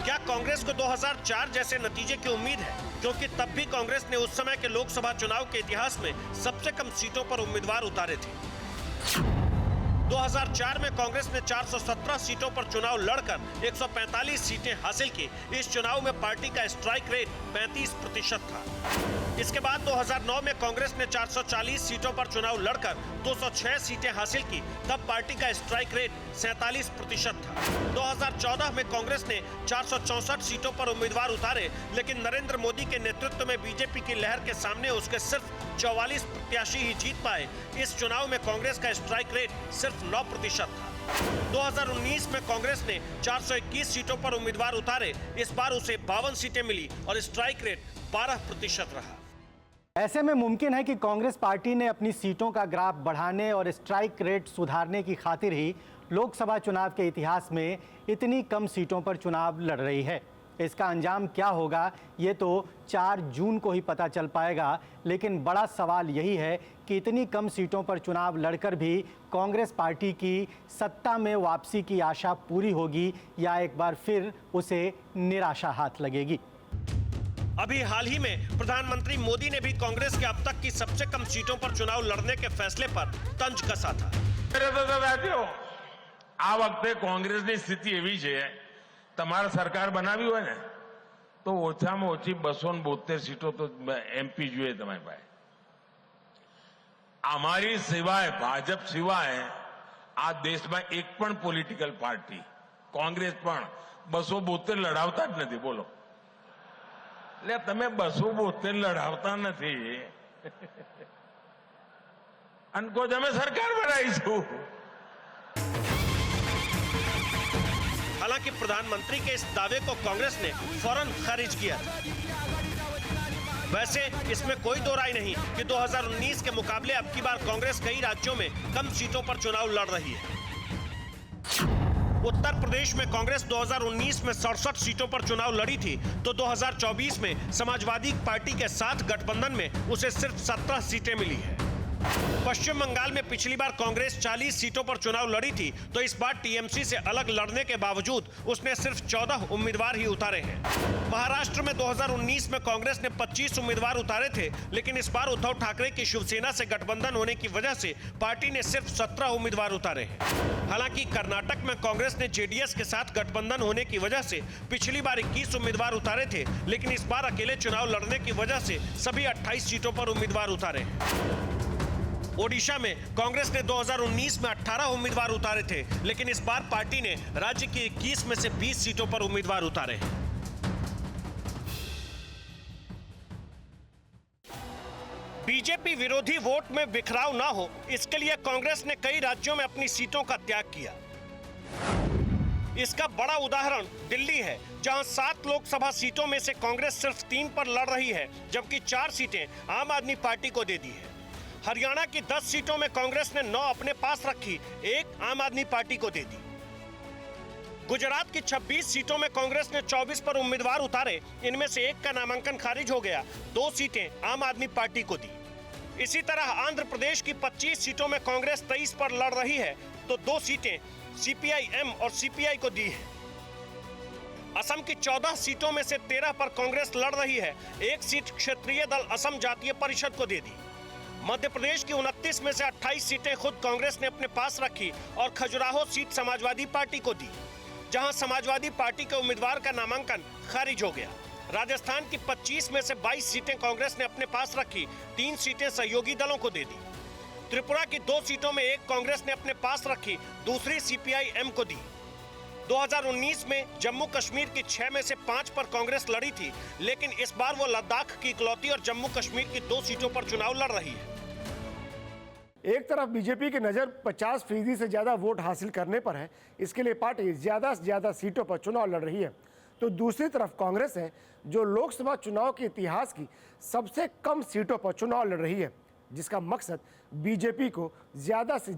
क्या कांग्रेस को 2004 जैसे नतीजे की उम्मीद है? क्योंकि तब भी कांग्रेस ने उस समय के लोकसभा चुनाव के इतिहास में सबसे कम सीटों पर उम्मीदवार उतारे थे। 2004 में कांग्रेस ने 417 सीटों पर चुनाव लड़कर 145 सीटें हासिल की। इस चुनाव में पार्टी का स्ट्राइक रेट 35% था। इसके बाद 2009 में कांग्रेस ने 440 सीटों पर चुनाव लड़कर 206 सीटें हासिल की। तब पार्टी का स्ट्राइक रेट 47% था। 2014 में कांग्रेस ने 464 सीटों पर उम्मीदवार उतारे, लेकिन नरेंद्र मोदी के नेतृत्व में बीजेपी की लहर के सामने उसके सिर्फ 44 प्रत्याशी ही जीत पाए। इस चुनाव में कांग्रेस का स्ट्राइक रेट सिर्फ 9% था। 2019 में कांग्रेस ने 421 सीटों पर उम्मीदवार उतारे। इस बार उसे 52 सीटें मिली और स्ट्राइक रेट 12% रहा। ऐसे में मुमकिन है कि कांग्रेस पार्टी ने अपनी सीटों का ग्राफ बढ़ाने और स्ट्राइक रेट सुधारने की खातिर ही लोकसभा चुनाव के इतिहास में इतनी कम सीटों पर चुनाव लड़ रही है। इसका अंजाम क्या होगा ये तो 4 जून को ही पता चल पाएगा, लेकिन बड़ा सवाल यही है कि इतनी कम सीटों पर चुनाव लड़कर भी कांग्रेस पार्टी की सत्ता में वापसी की आशा पूरी होगी या एक बार फिर उसे निराशा हाथ लगेगी। अभी हाल ही में प्रधानमंत्री मोदी ने भी कांग्रेस के अब तक की सबसे कम सीटों पर चुनाव लड़ने के फैसले पर तंज कसा था। આ વખતે કોંગ્રેસની સ્થિતિ એવી છે, તમારે સરકાર બનાવી હોય ને તો ઓછામાં ઓછી 272 सीटों तो एमपी જોઈએ તમારી પાસે। અમારી સિવાય ભાજપ સિવાય આ દેશમાં એક પણ પોલિટિકલ પાર્ટી કોંગ્રેસ પણ 272 લડાવતા જ નથી। બોલો, એટલે તમે 272 લડાવતા નથી અને કહો અમે સરકાર બનાવીશું। हालांकि प्रधानमंत्री के इस दावे को कांग्रेस ने फौरन खारिज किया था। वैसे इसमें कोई दो राय नहीं कि 2019 के मुकाबले अब की बार कांग्रेस कई राज्यों में कम सीटों पर चुनाव लड़ रही है। उत्तर प्रदेश में कांग्रेस 2019 में 67 सीटों पर चुनाव लड़ी थी, तो 2024 में समाजवादी पार्टी के साथ गठबंधन में उसे सिर्फ 17 सीटें मिली है। पश्चिम बंगाल में पिछली बार कांग्रेस 40 सीटों पर चुनाव लड़ी थी, तो इस बार टीएमसी से अलग लड़ने के बावजूद उसने सिर्फ 14 उम्मीदवार ही उतारे हैं। महाराष्ट्र में 2019 में कांग्रेस ने 25 उम्मीदवार उतारे थे, लेकिन इस बार उद्धव ठाकरे की शिवसेना से गठबंधन होने की वजह से पार्टी ने सिर्फ 17 उम्मीदवार उतारे हैं। हालांकि कर्नाटक में कांग्रेस ने जेडीएस के साथ गठबंधन होने की वजह से पिछली बार 21 उम्मीदवार उतारे थे, लेकिन इस बार अकेले चुनाव लड़ने की वजह से सभी 28 सीटों पर उम्मीदवार उतारे हैं। ओडिशा में कांग्रेस ने 2019 में 18 उम्मीदवार उतारे थे, लेकिन इस बार पार्टी ने राज्य की 21 में से 20 सीटों पर उम्मीदवार उतारे हैं। बीजेपी विरोधी वोट में बिखराव ना हो, इसके लिए कांग्रेस ने कई राज्यों में अपनी सीटों का त्याग किया। इसका बड़ा उदाहरण दिल्ली है, जहां 7 लोकसभा सीटों में से कांग्रेस सिर्फ 3 पर लड़ रही है, जबकि 4 सीटें आम आदमी पार्टी को दे दी है। हरियाणा की 10 सीटों में कांग्रेस ने 9 अपने पास रखी, 1 आम आदमी पार्टी को दे दी। गुजरात की 26 सीटों में कांग्रेस ने 24 पर उम्मीदवार उतारे, इनमें से 1 का नामांकन खारिज हो गया, 2 सीटें आम आदमी पार्टी को दी। इसी तरह आंध्र प्रदेश की 25 सीटों में कांग्रेस 23 पर लड़ रही है, तो 2 सीटें सीपीआई-एम और सीपीआई को दी है। असम की 14 सीटों में से 13 पर कांग्रेस लड़ रही है, 1 सीट क्षेत्रीय दल असम जातीय परिषद को दे दी। मध्य प्रदेश की 29 में से 28 सीटें खुद कांग्रेस ने अपने पास रखी और खजुराहो सीट समाजवादी पार्टी को दी, जहां समाजवादी पार्टी के उम्मीदवार का नामांकन खारिज हो गया। राजस्थान की 25 में से 22 सीटें कांग्रेस ने अपने पास रखी, 3 सीटें सहयोगी दलों को दे दी। त्रिपुरा की 2 सीटों में 1 कांग्रेस ने अपने पास रखी, दूसरी सीपीआई-एम को दी। 2019 में जम्मू कश्मीर की 6 में से 5 पर कांग्रेस लड़ी थी, लेकिन इस बार वो लद्दाख की इकलौती और जम्मू कश्मीर की 2 सीटों पर चुनाव लड़ रही है। एक तरफ बीजेपी की नज़र 50% से ज़्यादा वोट हासिल करने पर है, इसके लिए पार्टी ज़्यादा से ज़्यादा सीटों पर चुनाव लड़ रही है, तो दूसरी तरफ कांग्रेस है जो लोकसभा चुनाव के इतिहास की सबसे कम सीटों पर चुनाव लड़ रही है, जिसका मकसद बीजेपी को ज़्यादा से